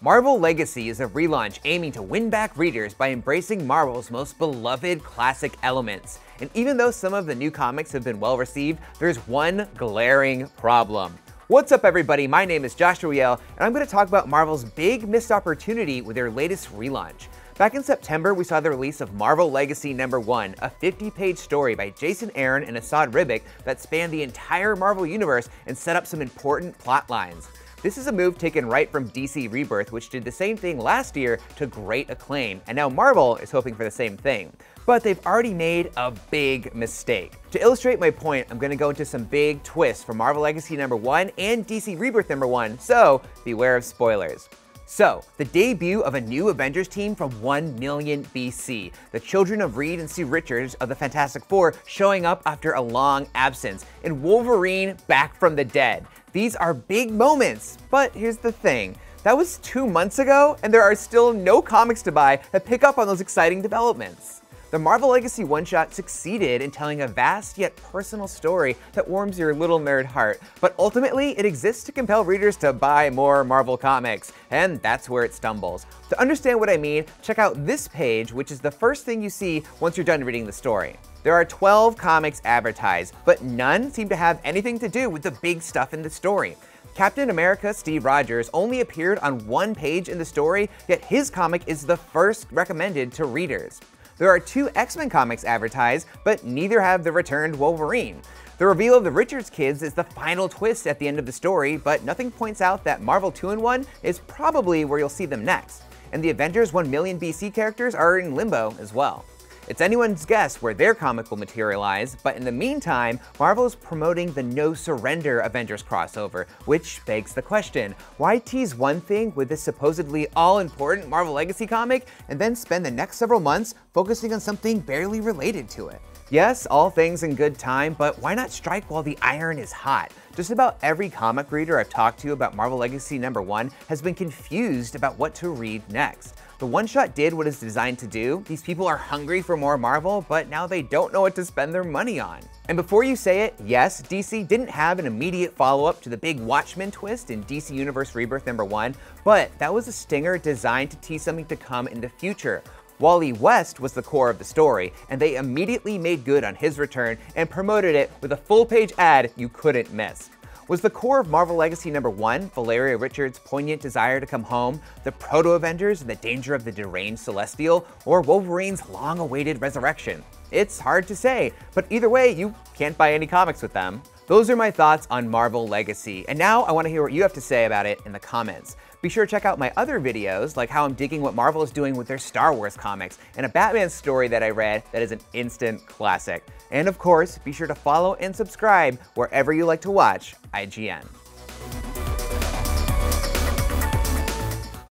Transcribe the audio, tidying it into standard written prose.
Marvel Legacy is a relaunch aiming to win back readers by embracing Marvel's most beloved classic elements. And even though some of the new comics have been well received, there's one glaring problem. What's up everybody, my name is Joshua Yale, and I'm going to talk about Marvel's big missed opportunity with their latest relaunch. Back in September, we saw the release of Marvel Legacy #1, a 50-page story by Jason Aaron and Asad Ribic that spanned the entire Marvel universe and set up some important plot lines. This is a move taken right from DC Rebirth, which did the same thing last year to great acclaim, and now Marvel is hoping for the same thing. But they've already made a big mistake. To illustrate my point, I'm going to go into some big twists for Marvel Legacy #1 and DC Rebirth #1, so beware of spoilers. So, the debut of a new Avengers team from 1 million BC, the children of Reed and Sue Richards of the Fantastic Four showing up after a long absence, and Wolverine back from the dead. These are big moments, but here's the thing. That was 2 months ago, and there are still no comics to buy that pick up on those exciting developments. The Marvel Legacy one-shot succeeded in telling a vast yet personal story that warms your little nerd heart, but ultimately it exists to compel readers to buy more Marvel comics, and that's where it stumbles. To understand what I mean, check out this page, which is the first thing you see once you're done reading the story. There are 12 comics advertised, but none seem to have anything to do with the big stuff in the story. Captain America Steve Rogers only appeared on one page in the story, yet his comic is the first recommended to readers. There are 2 X-Men comics advertised, but neither have the returned Wolverine. The reveal of the Richards kids is the final twist at the end of the story, but nothing points out that Marvel 2-in-1 is probably where you'll see them next. And the Avengers 1 million BC characters are in limbo as well. It's anyone's guess where their comic will materialize, but in the meantime, Marvel is promoting the No Surrender Avengers crossover, which begs the question, why tease one thing with this supposedly all-important Marvel Legacy comic, and then spend the next several months focusing on something barely related to it? Yes, all things in good time, but why not strike while the iron is hot? Just about every comic reader I've talked to about Marvel Legacy #1 has been confused about what to read next. The one-shot did what it's designed to do. These people are hungry for more Marvel, but now they don't know what to spend their money on. And before you say it, yes, DC didn't have an immediate follow-up to the big Watchmen twist in DC Universe Rebirth #1, but that was a stinger designed to tease something to come in the future. Wally West was the core of the story, and they immediately made good on his return and promoted it with a full-page ad you couldn't miss. Was the core of Marvel Legacy #1 Valeria Richards' poignant desire to come home, the Proto-Avengers and the danger of the deranged Celestial, or Wolverine's long-awaited resurrection? It's hard to say, but either way, you can't buy any comics with them. Those are my thoughts on Marvel Legacy, and now I want to hear what you have to say about it in the comments. Be sure to check out my other videos, like how I'm digging what Marvel is doing with their Star Wars comics, and a Batman story that I read that is an instant classic. And of course, be sure to follow and subscribe wherever you like to watch IGN.